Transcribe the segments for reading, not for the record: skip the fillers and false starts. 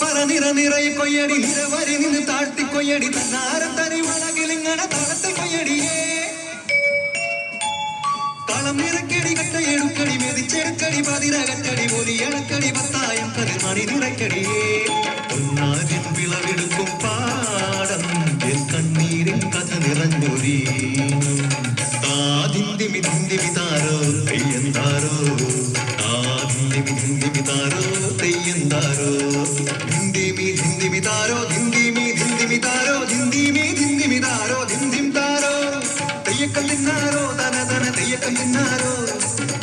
പല നിറയെ കൊയ്യടി നിരവരി നിന്ന് താഴ്ത്തി കൊയ്യടി തന്നാരം തനി വളകിലിങ്ങണ തളത്തെ കൊയ്യടിയേ കളം നിറക്കടി കട്ടയെടുക്കടി മെതിച്ചെടുക്കടി പതിരകറ്റടി ഒലിയണക്കടി പത്തായം കതിർമണി നിറയ്ക്കടിയേ പൊന്നാരിൻ വിളവെടുക്കും പാടം എൻ കണ്ണീരിൻ കഥ നിറഞ്ഞൊരി താരോ തെയ്യന്താരോ താരോ തെയ്യന്താരോ ധിന്ദിമിതാരോ ധിന്ദിമിതാരോ ധിന്ദിമിതാരോ ധിന്ദിം താരോ തെയ്യക്കം തിന്നാരോ തന തന തെയ്യക്കം തിന്നാരോ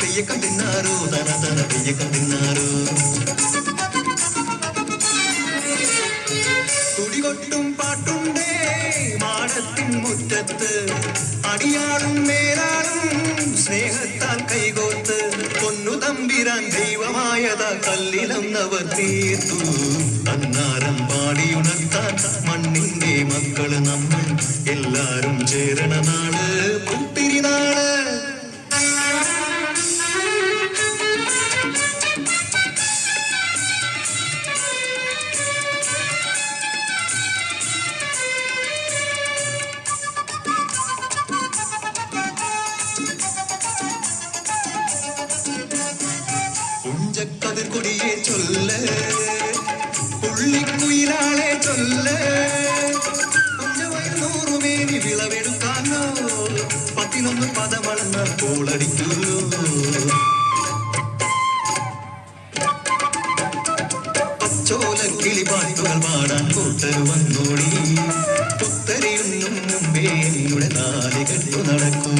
തെയ്യക്കം തിന്നാരോ തന തന തെയ്യക്കം തിന്നാരോ തുടികൊട്ടും പാട്ടുണ്ടേ മാടത്തിൻ മുറ്റത്ത് അടിയാടും മേലാടും സ്നേഹത്താൽ കൈകോർത്ത് പൊന്നു തമ്പിരാൻ ദൈവമായത കല്ലിലന്നവർ തീർത്തു അന്നാരം പാടിയുണർത്താൻ മണ്ണിന്റെ മക്കള് നമ്മൾ എല്ലാരും ചേരണ നാള് പുത്തിരിനാള് കൊടിയെ ചൊല്ല് പുള്ളിക്കുയിലാളെ ചൊല്ല് നൂറുമേനി വിളവെടുക്കാനോ 11 പദമളന്ന കോളടിക്കുള്ളൂ പച്ചോല കിളിപാട്ടുകൾ പാടാൻ കൂട്ടരു വന്നോടി പുത്തരിയൊന്നും മുമ്പേനിയുടെ നാല് കെട്ടു നടക്കൂ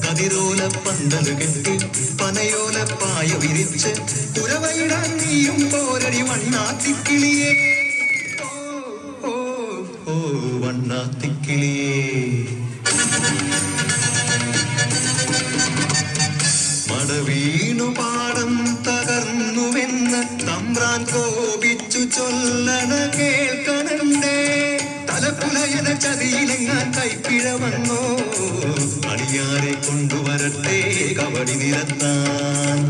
കതിരോല പന്തല് കെട്ടി പനയോല പായ വിരിച്ച് കുരവയിടാൻ നീയും പോരടി വണ്ണാത്തിക്കിളിയേ ഓ ഓ വണ്ണാത്തിക്കിളിയേ മടവീണു പാടം തകർന്നുവെന്ന് തമ്പ്രാൻ കോപിച്ചു ചൊല്ലണ കേൾക്കണണ്ടേ തലപ്പുലയന ചതിയിലെങ്ങാൻ കൈപ്പിഴ വന്നോ അടിയാരെ കൊണ്ടുവരട്ടെ കബടി നിരത്താൻ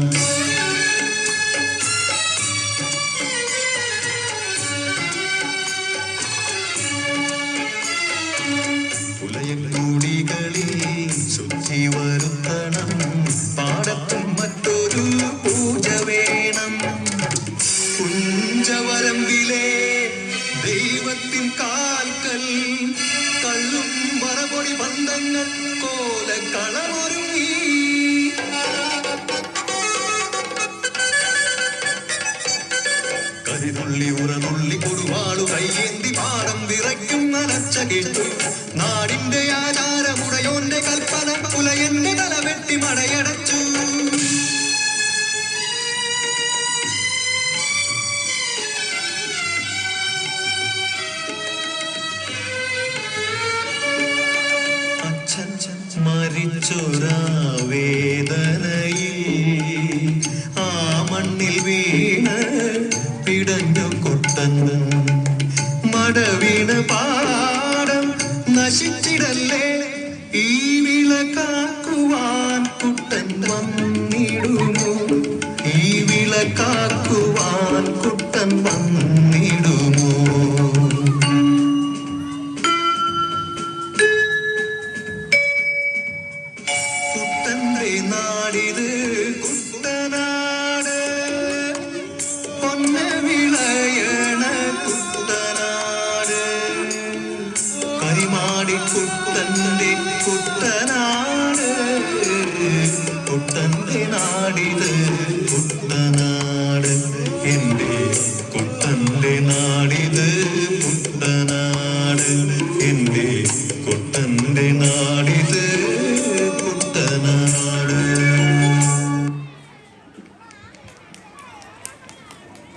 പുലയക്കൂടികളിൽ ശുചി വരുത്തണം പാടത്തും മറ്റൊരു പൂജ വേണം കുഞ്ചവരമ്പിലെ ദൈവത്തിൻ കാൽക്കൽ കള്ളും വറപൊടി ബന്ധങ്ങൾ കോലക്കളമൊരുങ്ങി കരിതുള്ളി ഉറതുള്ളി കൊടുവാളു കയ്യേന്തി പാടം വിറയ്ക്കും അലച്ച കേട്ടു നാടിന്റെ ആചാരമുടയോന്റെ കൽപ്പന പുലയന്റെ തല വെട്ടി മടയടച്ചു മരിച്ചൊരാ വേദനയിൽ ആ മണ്ണിൽ വീണ് പിടഞ്ഞു കൊട്ടന്ന് മടവീണ പാടം നശിച്ചിടല്ലേ ഈ വിളക്കാക്കുവാൻ കുട്ടൻ വന്നിടുമോ ഈ വിളക്കാക്കുവാൻ കുട്ടൻ വന്നിടുമോ നാടിത് കുട്ടനാട് പൊന്ന വിളയണ കുട്ടനാട് കരിമാടി കുട്ടന്റെ കുട്ടനാട് കുട്ടന്റെ നാടിത്